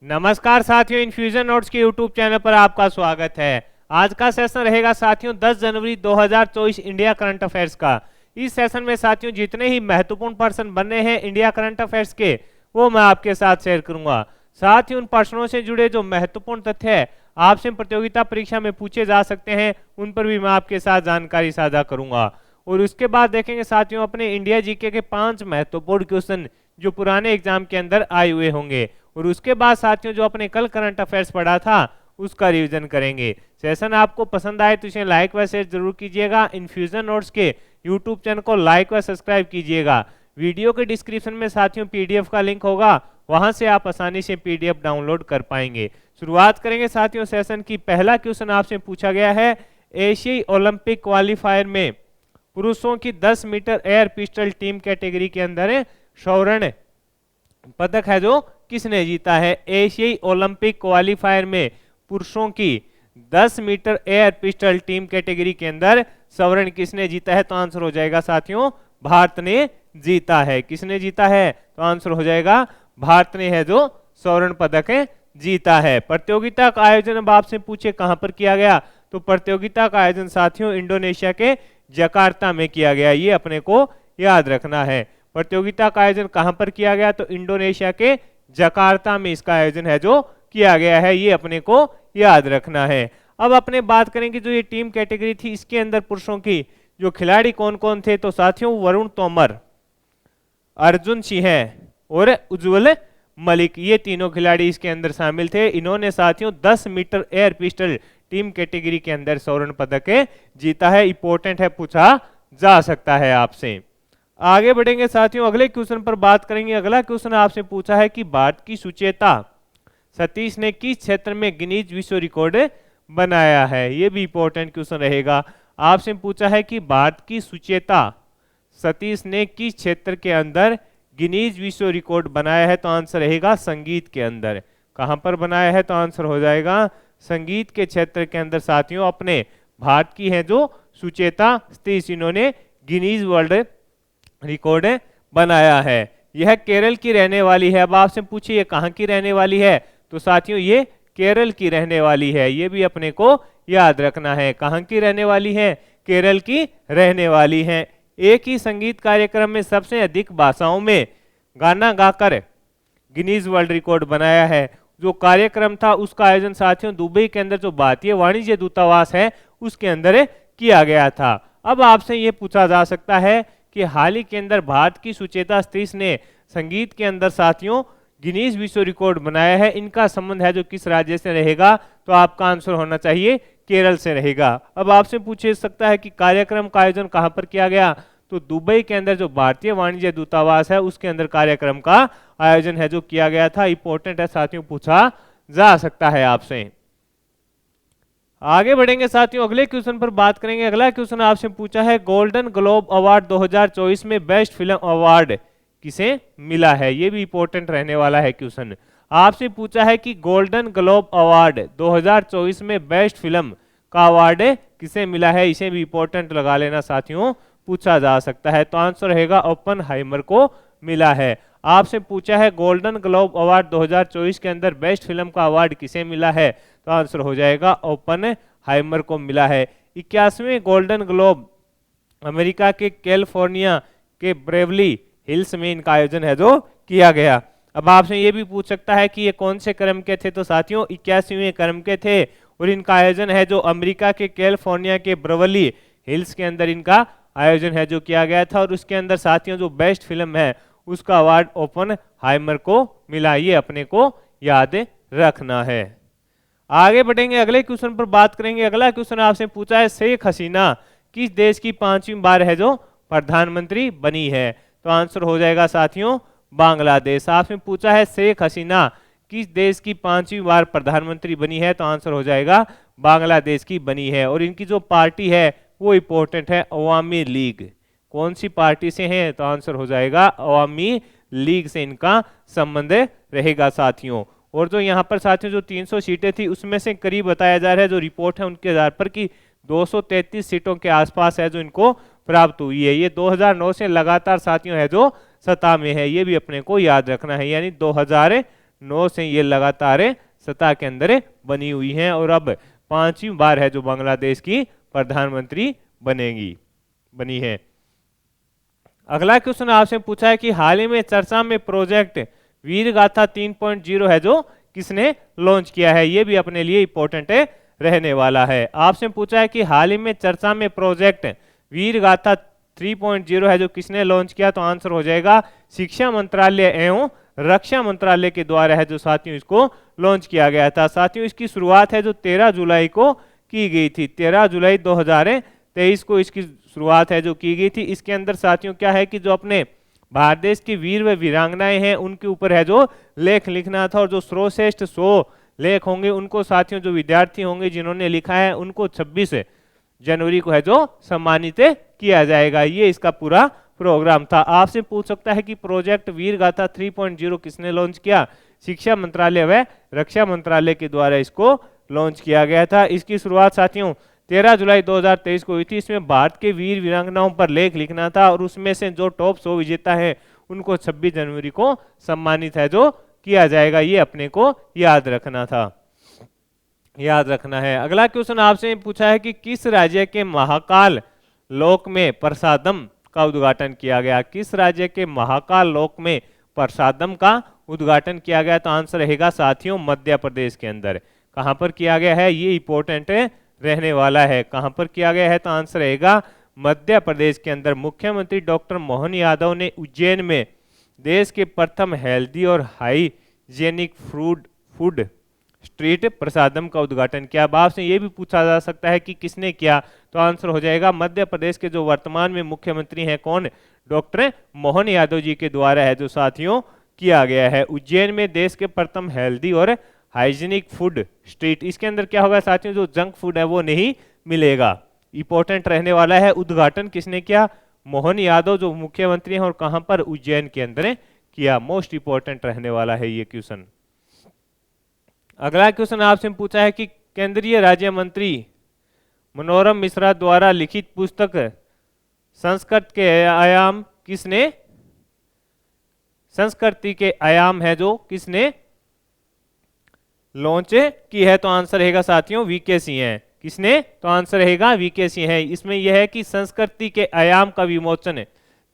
नमस्कार साथियों, infusion notes के यूट्यूब चैनल पर आपका स्वागत है। आज का सेशन रहेगा साथियों 10 जनवरी 2024 इंडिया करंट अफेयर्स का। इस सेशन में साथियों जितने ही महत्वपूर्ण पर्सन बने हैं इंडिया करंट अफेयर्स के, वो मैं आपके साथ शेयर करूंगा। साथ ही उन पर्सनों से जुड़े जो महत्वपूर्ण तथ्य है आपसे प्रतियोगिता परीक्षा में पूछे जा सकते हैं, उन पर भी मैं आपके साथ जानकारी साझा करूंगा। और उसके बाद देखेंगे साथियों अपने इंडिया जीके के 5 महत्वपूर्ण क्वेश्चन जो पुराने एग्जाम के अंदर आए हुए होंगे। और उसके बाद साथियों जो अपने कल करंट अफेयर्स पढ़ा था उसका रिवीजन करेंगे। सेशन आपको पसंद आए तो इसे लाइक व शेयर जरूर कीजिएगा। इन्फ्यूजन नोट्स के यूट्यूब चैनल को लाइक व सब्सक्राइब कीजिएगा। वीडियो के डिस्क्रिप्शन में साथियों पीडीएफ का लिंक होगा, वहां से आप आसानी से पीडीएफ डाउनलोड कर पाएंगे। शुरुआत करेंगे साथियों सेशन की। पहला क्वेश्चन आपसे पूछा गया है, एशियाई ओलंपिक क्वालिफायर में पुरुषों की 10 meter air pistol team category के अंदर स्वर्ण पदक है जो किसने जीता है। एशियाई ओलंपिक क्वालिफायर में पुरुषों की 10 meter air pistol team category के अंदर स्वर्ण किसने जीता है? तो आंसर हो जाएगा साथियों भारत ने जीता है। किसने जीता है? तो आंसर हो जाएगा भारत ने है जो स्वर्ण पदक जीता है। प्रतियोगिता का आयोजन अब आपसे पूछे कहां पर किया गया, तो प्रतियोगिता का आयोजन साथियों इंडोनेशिया के जकार्ता में किया गया। ये अपने को याद रखना है। प्रतियोगिता का आयोजन कहां पर किया गया? तो इंडोनेशिया के जकार्ता में इसका आयोजन है जो किया गया है। ये अपने को याद रखना है। अब अपने बात करेंगे जो ये टीम कैटेगरी थी इसके अंदर पुरुषों की जो खिलाड़ी कौन कौन थे, तो साथियों वरुण तोमर, अर्जुन सिंह और उज्जवल मलिक, ये तीनों खिलाड़ी इसके अंदर शामिल थे। इन्होंने साथियों 10 meter air pistol team category के अंदर स्वर्ण पदक जीता है। इंपॉर्टेंट है, पूछा जा सकता है आपसे। आगे बढ़ेंगे साथियों अगले क्वेश्चन पर बात करेंगे। अगला क्वेश्चन आपसे पूछा है कि भारत की सुचेता सतीश ने किस क्षेत्र में गिनीज विश्व रिकॉर्ड बनाया है। यह भी इंपॉर्टेंट क्वेश्चन रहेगा। आपसे पूछा है कि भारत की सुचेता सतीश ने किस क्षेत्र के अंदर गिनीज विश्व रिकॉर्ड बनाया है, तो आंसर रहेगा संगीत के अंदर। कहां पर बनाया है? तो आंसर हो जाएगा संगीत के क्षेत्र के अंदर साथियों अपने भारत की है जो सुचेता सतीश, इन्होंने गिनीज वर्ल्ड रिकॉर्ड बनाया है। यह केरल की रहने वाली है। अब आपसे पूछिए कहां की रहने वाली है, तो साथियों ये केरल की रहने वाली है। ये भी अपने को याद रखना है। कहां की रहने वाली है? केरल की रहने वाली है। एक ही संगीत कार्यक्रम में सबसे अधिक भाषाओं में गाना गाकर गिनीज वर्ल्ड रिकॉर्ड बनाया है। जो कार्यक्रम था उसका आयोजन साथियों दुबई के अंदर जो भारतीय वाणिज्य दूतावास है उसके अंदर किया गया था। अब आपसे ये पूछा जा सकता है कि हाल ही के अंदर भारत की सुचेता सतीश ने संगीत के अंदर साथियों गिनीज विश्व रिकॉर्ड बनाया है, इनका संबंध है जो किस राज्य से रहेगा? तो आपका आंसर होना चाहिए केरल से रहेगा। अब आपसे पूछ सकता है कि कार्यक्रम का आयोजन कहां पर किया गया, तो दुबई के अंदर जो भारतीय वाणिज्य दूतावास है उसके अंदर कार्यक्रम का आयोजन है जो किया गया था। इंपॉर्टेंट है साथियों, पूछा जा सकता है आपसे। आगे बढ़ेंगे साथियों अगले क्वेश्चन पर बात करेंगे। अगला क्वेश्चन आपसे पूछा है गोल्डन ग्लोब अवार्ड 2024 में बेस्ट फिल्म अवार्ड किसे मिला है। ये भी इंपॉर्टेंट रहने वाला है क्वेश्चन। आपसे पूछा है कि गोल्डन ग्लोब अवार्ड 2024 में बेस्ट फिल्म का अवार्ड किसे मिला है। इसे भी इंपॉर्टेंट लगा लेना साथियों, पूछा जा सकता है। तो आंसर रहेगा ओपेनहाइमर को मिला है। आपसे पूछा है गोल्डन ग्लोब अवार्ड 2024 के अंदर बेस्ट फिल्म का अवार्ड किसे मिला है, तो आंसर हो जाएगा ओपेनहाइमर को मिला है। 81वें गोल्डन ग्लोब अमेरिका के कैलिफोर्निया के ब्रेवली हिल्स में इनका आयोजन है जो किया गया। अब आपसे ये भी पूछ सकता है कि ये कौन से क्रम के थे, तो साथियों 81वें क्रम के थे और इनका आयोजन है जो अमेरिका के कैलिफोर्निया के ब्रेवली हिल्स के अंदर इनका आयोजन है जो किया गया था। और उसके अंदर साथियों जो बेस्ट फिल्म है उसका अवार्ड ओपेनहाइमर को मिला। ये अपने को याद रखना है। आगे बढ़ेंगे अगले क्वेश्चन पर बात करेंगे। अगला क्वेश्चन आपसे पूछा है शेख हसीना किस देश की 5वीं बार है जो प्रधानमंत्री बनी है, तो आंसर हो जाएगा साथियों बांग्लादेश। आपसे पूछा है शेख हसीना किस देश की 5वीं बार प्रधानमंत्री बनी है, तो आंसर हो जाएगा बांग्लादेश की बनी है। और इनकी जो पार्टी है वो इंपॉर्टेंट है अवामी लीग। कौन सी पार्टी से है, तो आंसर हो जाएगा अवामी लीग से इनका संबंध रहेगा साथियों। और जो यहाँ पर साथियों जो 300 सीटें थी उसमें से करीब बताया जा रहा है जो रिपोर्ट है उनके आधार पर कि 233 सीटों के आसपास है जो इनको प्राप्त हुई है। ये 2009 से लगातार साथियों है जो सत्ता में है। ये भी अपने को याद रखना है, यानी 2009 से ये लगातार सत्ता के अंदर बनी हुई हैं और अब 5वीं बार है जो बांग्लादेश की प्रधानमंत्री बनी है। अगला क्वेश्चन आपसे पूछा है कि हाल ही में चर्चा में प्रोजेक्ट वीर गाथा 3.0 है जो किसने लॉन्च किया है, ये भी अपने लिए इंपॉर्टेंट रहने वाला है। आपसे पूछा है कि हाल ही में चर्चा में प्रोजेक्ट वीर गाथा 3.0 है जो किसने लॉन्च किया, तो आंसर हो जाएगा शिक्षा मंत्रालय एवं रक्षा मंत्रालय के द्वारा है जो साथियों इसको लॉन्च किया गया था। साथियों इसकी शुरुआत है जो 13 जुलाई को की गई थी, 13 जुलाई 2023 को इसकी शुरुआत है जो की गई थी। इसके अंदर साथियों क्या है कि जो अपने भारत देश की वीर व वीरांगनाएं हैं उनके ऊपर है जो लेख लिखना था और जो सर्वश्रेष्ठ 100 लेख होंगे उनको साथियों जो विद्यार्थी होंगे जिन्होंने लिखा है उनको 26 जनवरी को है जो सम्मानित किया जाएगा। ये इसका पूरा प्रोग्राम था। आपसे पूछ सकता है कि प्रोजेक्ट वीर गाथा 3.0 किसने लॉन्च किया, शिक्षा मंत्रालय व रक्षा मंत्रालय के द्वारा इसको लॉन्च किया गया था। इसकी शुरुआत साथियों 13 जुलाई 2023 को हुई थी। इसमें भारत के वीर वीरांगनाओं पर लेख लिखना था और उसमें से जो टॉप 100 विजेता है उनको 26 जनवरी को सम्मानित है जो किया जाएगा। ये अपने को याद रखना है। अगला क्वेश्चन आपसे पूछा है कि किस राज्य के महाकाल लोक में प्रसादम का उद्घाटन किया गया, किस राज्य के महाकाल लोक में प्रसादम का उद्घाटन किया गया, तो आंसर रहेगा साथियों मध्य प्रदेश के अंदर। कहां पर किया गया है, ये इंपॉर्टेंट रहने वाला है। कहां पर किया गया है, तो आंसर रहेगा मध्य प्रदेश के अंदर। मुख्यमंत्री डॉक्टर मोहन यादव ने उज्जैन में देश के प्रथम हेल्दी और हाइजेनिक फूड स्ट्रीट प्रसादम का उद्घाटन किया। अब आपसे ये भी पूछा जा सकता है कि किसने किया, तो आंसर हो जाएगा मध्य प्रदेश के जो वर्तमान में मुख्यमंत्री हैं कौन, डॉक्टर मोहन यादव जी के द्वारा है जो साथियों किया गया है। उज्जैन में देश के प्रथम हेल्दी और हाइजीनिक फूड स्ट्रीट, इसके अंदर क्या होगा साथियों, जो जंक फूड है वो नहीं मिलेगा। इंपॉर्टेंट रहने वाला है। उद्घाटन किसने किया, मोहन यादव जो मुख्यमंत्री हैं, और कहां पर, उज्जैन के अंदर किया। मोस्ट इंपॉर्टेंट रहने वाला है ये क्वेश्चन। अगला क्वेश्चन आपसे पूछा है कि केंद्रीय राज्य मंत्री मनोरम मिश्रा द्वारा लिखित पुस्तक संस्कृत के आयाम किसने, संस्कृति के आयाम है जो किसने लॉन्च की है, तो आंसर रहेगा साथियों वीके सिंह है। किसने, तो आंसर रहेगा वीके सिंह है। इसमें यह है कि संस्कृति के आयाम का विमोचन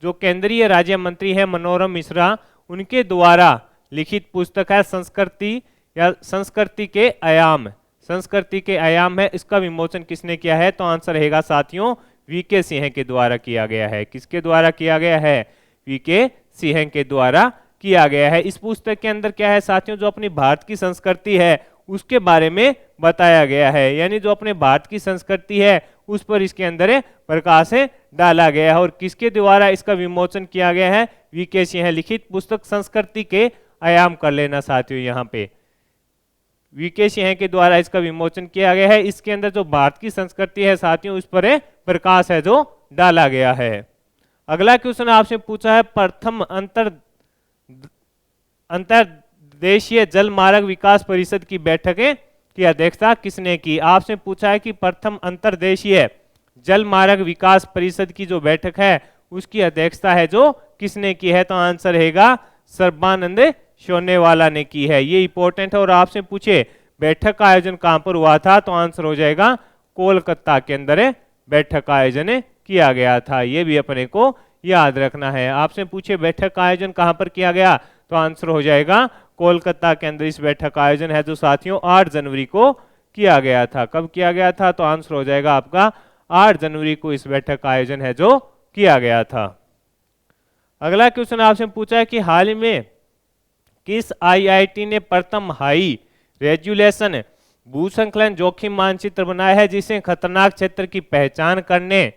जो केंद्रीय राज्य मंत्री है मनोरम मिश्रा उनके द्वारा लिखित पुस्तक है संस्कृति या संस्कृति के आयाम, संस्कृति के आयाम है, इसका विमोचन किसने किया है, तो आंसर रहेगा साथियों वीके सिंह के द्वारा किया गया है। किसके द्वारा किया गया है, वीके सिंह के द्वारा किया गया है। इस पुस्तक के अंदर क्या है साथियों, जो अपनी भारत की संस्कृति है उसके बारे में बताया गया है, यानी जो अपने भारत की संस्कृति है उस पर इसके अंदर प्रकाश डाला गया है। और किसके द्वारा इसका विमोचन किया गया है, वीके सिंह लिखित पुस्तक संस्कृति के आयाम कर लेना साथियों, यहाँ पे वीके सिंह के द्वारा इसका विमोचन किया गया है। इसके अंदर जो भारत की संस्कृति है साथियों उस पर प्रकाश है जो डाला गया है। अगला क्वेश्चन आपसे पूछा है प्रथम अंतरदेशीय जल मार्ग विकास परिषद की बैठक की अध्यक्षता किसने की। आपसे पूछा है कि प्रथम अंतरदेशीय जल मार्ग विकास परिषद की जो बैठक है उसकी अध्यक्षता है जो किसने की है, तो आंसर रहेगा सर्बानंद सोनेवाला ने की है। ये इंपॉर्टेंट है। और आपसे पूछे बैठक का आयोजन कहां पर हुआ था, तो आंसर हो जाएगा कोलकाता के अंदर बैठक का आयोजन किया गया था। ये भी अपने को याद रखना है। आपसे पूछे बैठक का आयोजन कहां पर किया गया, तो आंसर हो जाएगा कोलकाता के अंदर इस बैठक का आयोजन है जो साथियों 8 जनवरी को किया गया था। कब किया गया था, तो आंसर हो जाएगा आपका 8 जनवरी को इस बैठक का आयोजन है जो किया गया था। अगला क्वेश्चन आपसे पूछा है कि हाल ही में किस आईआईटी ने प्रथम हाई रेजुलेशन भूसंकलन जोखिम मानचित्र बनाया है जिससे खतरनाक क्षेत्र की पहचान करने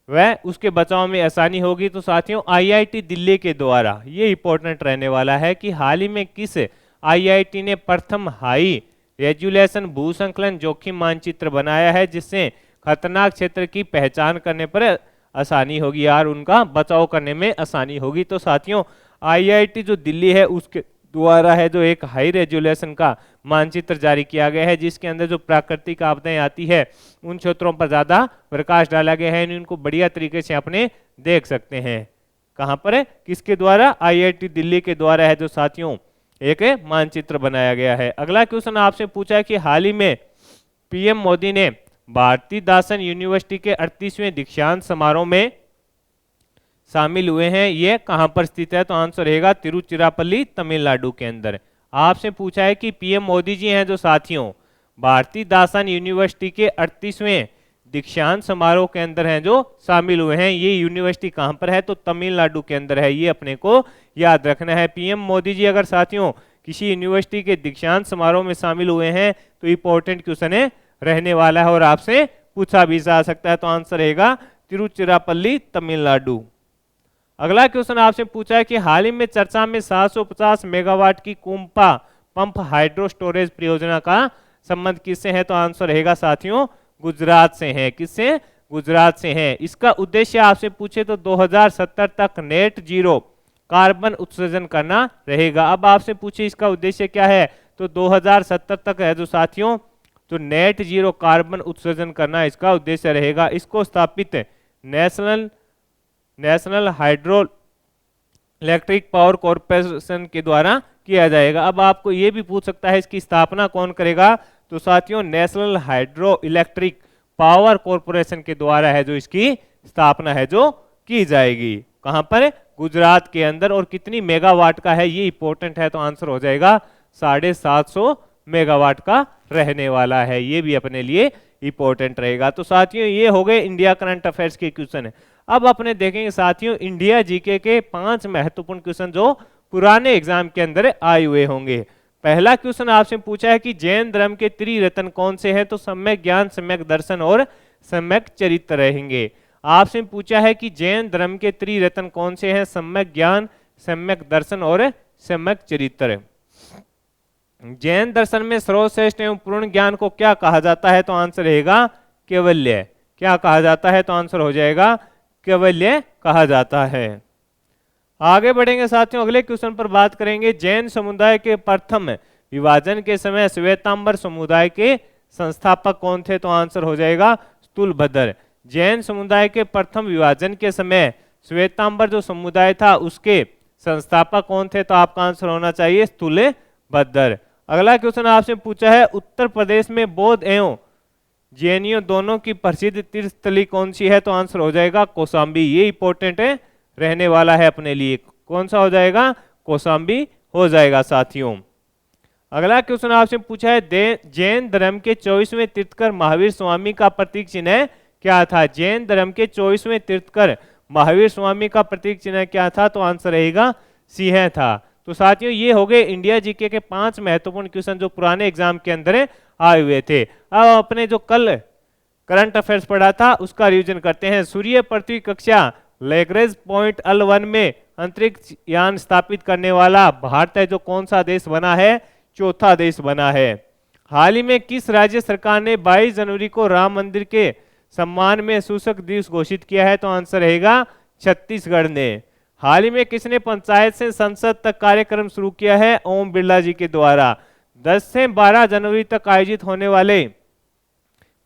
व उसके बचाव में आसानी होगी, तो साथियों आईआईटी दिल्ली के द्वारा। ये इंपॉर्टेंट रहने वाला है कि हाल ही में किस आईआईटी ने प्रथम हाई रेजुलेशन भूसंकलन जोखिम मानचित्र बनाया है जिससे खतरनाक क्षेत्र की पहचान करने पर आसानी होगी यार, उनका बचाव करने में आसानी होगी। तो साथियों आईआईटी जो दिल्ली है उसके द्वारा है जो एक हाई रेजुलेशन का मानचित्र जारी किया गया है जिसके अंदर जो प्राकृतिक आपदाएं आती है उन क्षेत्रों पर ज्यादा प्रकाश डाला गया है, इनको बढ़िया तरीके से अपने देख सकते हैं। कहां पर है, किसके द्वारा, आईआईटी दिल्ली के द्वारा है जो साथियों एक मानचित्र बनाया गया है। अगला क्वेश्चन आपसे पूछा है कि हाल ही में पीएम मोदी ने भारती दासन यूनिवर्सिटी के 38वें दीक्षांत समारोह में शामिल हुए हैं, ये कहां पर स्थित है? तो आंसर रहेगा तिरुचिरापल्ली तमिलनाडु के अंदर। आपसे पूछा है कि पीएम मोदी जी हैं जो साथियों भारती दासन यूनिवर्सिटी के 38वें दीक्षांत समारोह के अंदर हैं जो शामिल हुए हैं, ये यूनिवर्सिटी कहां पर है? तो तमिलनाडु के अंदर है। ये अपने को याद रखना है। पीएम मोदी जी अगर साथियों किसी यूनिवर्सिटी के दीक्षांत समारोह में शामिल हुए हैं तो इंपॉर्टेंट क्वेश्चन है रहने वाला है और आपसे पूछा भी जा सकता है। तो आंसर रहेगा तिरुचिरापल्ली तमिलनाडु। अगला क्वेश्चन आपसे पूछा है कि हाल ही में चर्चा में 750 मेगावाट की कुंपा पंप हाइड्रो स्टोरेज परियोजना का संबंध किससे है? तो आंसर रहेगा साथियों गुजरात से है। किससे? गुजरात से है। इसका उद्देश्य आपसे पूछे तो 2070 तक नेट जीरो कार्बन उत्सर्जन करना रहेगा। अब आपसे पूछे इसका उद्देश्य क्या है? तो 2070 तक है जो साथियों तो नेट जीरो कार्बन उत्सर्जन करना इसका उद्देश्य रहेगा। इसको स्थापित national hydro electric power corporation के द्वारा किया जाएगा। अब आपको ये भी पूछ सकता है इसकी स्थापना कौन करेगा? तो साथियों national hydro electric power corporation के द्वारा है जो इसकी स्थापना है जो की जाएगी। कहां पर? गुजरात के अंदर। और कितनी मेगावाट का है ये इंपॉर्टेंट है, तो आंसर हो जाएगा 750 मेगावाट का रहने वाला है। ये भी अपने लिए इंपॉर्टेंट रहेगा। तो साथियों ये हो गए इंडिया करंट अफेयर्स के क्वेश्चन। अब अपने देखेंगे साथियों इंडिया जीके के 5 महत्वपूर्ण क्वेश्चन जो पुराने एग्जाम के अंदर आए हुए होंगे। पहला क्वेश्चन आपसे पूछा है कि जैन धर्म के त्रिरत्न कौन से हैं? तो सम्यक ज्ञान, सम्यक दर्शन और सम्यक चरित्र रहेंगे। आपसे पूछा है कि जैन धर्म के त्रिरत्न कौन से हैं? सम्यक ज्ञान, सम्यक दर्शन और सम्यक चरित्र। जैन दर्शन में सर्वश्रेष्ठ एवं पूर्ण ज्ञान को क्या कहा जाता है? तो आंसर रहेगा कैवल्य। क्या कहा जाता है? तो आंसर हो जाएगा कैवल्य कहा जाता है। आगे बढ़ेंगे साथियों, अगले क्वेश्चन पर बात करेंगे। जैन समुदाय के प्रथम विभाजन के समय श्वेतांबर समुदाय के संस्थापक कौन थे? तो आंसर हो जाएगा स्थूलभद्र। जैन समुदाय के प्रथम विभाजन के समय श्वेतांबर जो समुदाय था उसके संस्थापक कौन थे? तो आपका आंसर होना चाहिए स्थूलभद्र। अगला क्वेश्चन आपसे पूछा है उत्तर प्रदेश में बौद्ध एवं जैनियों दोनों की प्रसिद्ध तीर्थस्थली कौन सी है? तो आंसर हो जाएगा कौशाम्बी। ये इंपॉर्टेंट है रहने वाला है अपने लिए। कौन सा हो जाएगा? कौशाम्बी हो जाएगा साथियों। अगला क्वेश्चन आपसे पूछा है जैन धर्म के 24वें तीर्थकर महावीर स्वामी का प्रतीक चिन्ह क्या था? जैन धर्म के 24वें तीर्थकर महावीर स्वामी का प्रतीक चिन्ह क्या था? तो आंसर रहेगा सिंह था। तो साथियों ये हो गए इंडिया जीके के 5 महत्वपूर्ण क्वेश्चन जो पुराने एग्जाम के अंदर आए हुए थे। अब अपने जो कल करंट अफेयर्स पढ़ा था उसका रिवीजन करते हैं। सूर्य पृथ्वी कक्षा लैग्रेंज पॉइंट L1 में अंतरिक्ष यान स्थापित करने वाला भारत है जो कौन सा देश बना है? चौथा देश बना है। हाल ही में किस राज्य सरकार ने 22 जनवरी को राम मंदिर के सम्मान में सूचक दिवस घोषित किया है? तो आंसर रहेगा छत्तीसगढ़ ने। हाल ही में किसने पंचायत से संसद तक कार्यक्रम शुरू किया है? ओम बिरला जी के द्वारा। 10 से 12 जनवरी तक आयोजित होने वाले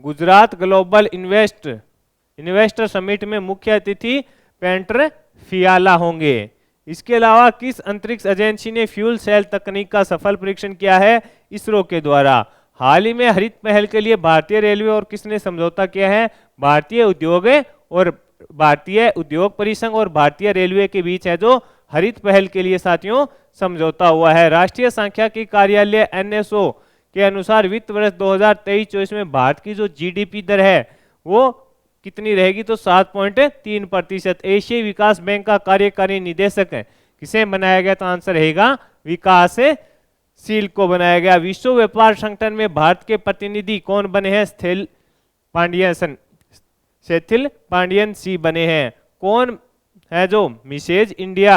गुजरात ग्लोबल इन्वेस्टर समिट में मुख्य अतिथि पेंटर फियाला होंगे। इसके अलावा किस अंतरिक्ष एजेंसी ने फ्यूल सेल तकनीक का सफल परीक्षण किया है? इसरो के द्वारा। हाल ही में हरित पहल के लिए भारतीय रेलवे और किसने समझौता किया है? भारतीय उद्योग परिसंघ और भारतीय रेलवे के बीच है जो हरित पहल के लिए साथियों समझौता हुआ है। राष्ट्रीय सांख्यिकी कार्यालय NSO के अनुसार वित्त वर्ष 2023-24 में भारत की जो GDP दर है वो कितनी रहेगी? तो 7.3%। एशियाई विकास बैंक का कार्यकारी निदेशक किसे बनाया गया? तो आंसर रहेगा विकासशील को बनाया गया। विश्व व्यापार संगठन में भारत के प्रतिनिधि कौन बने हैं? सेथिल पांडियन सी बने हैं। कौन है जो Mrs India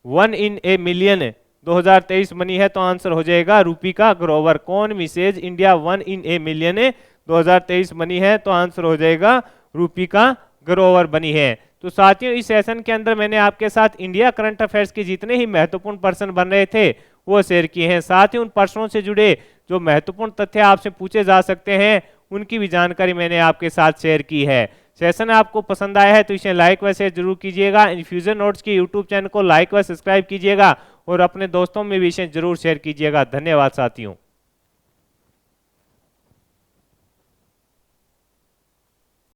1 in a million 2023 बनी है? तो आंसर हो जाएगा रूपिका ग्रोवर। कौन Mrs India 1 in a million 2023 बनी है? तो आंसर हो जाएगा रूपिका ग्रोवर बनी है। तो साथियों इस सेशन के अंदर मैंने आपके साथ इंडिया करंट अफेयर्स के जितने ही महत्वपूर्ण प्रश्न बन रहे थे वो शेयर किए हैं। साथ ही उन प्रश्नों से जुड़े जो महत्वपूर्ण तथ्य आपसे पूछे जा सकते हैं उनकी भी जानकारी मैंने आपके साथ शेयर की है। सेशन आपको पसंद आया है तो इसे लाइक व शेयर जरूर कीजिएगा। इन्फ्यूजन नोट्स की यूट्यूब चैनल को लाइक व सब्सक्राइब कीजिएगा और अपने दोस्तों में भी इसे जरूर शेयर कीजिएगा। धन्यवाद साथियों।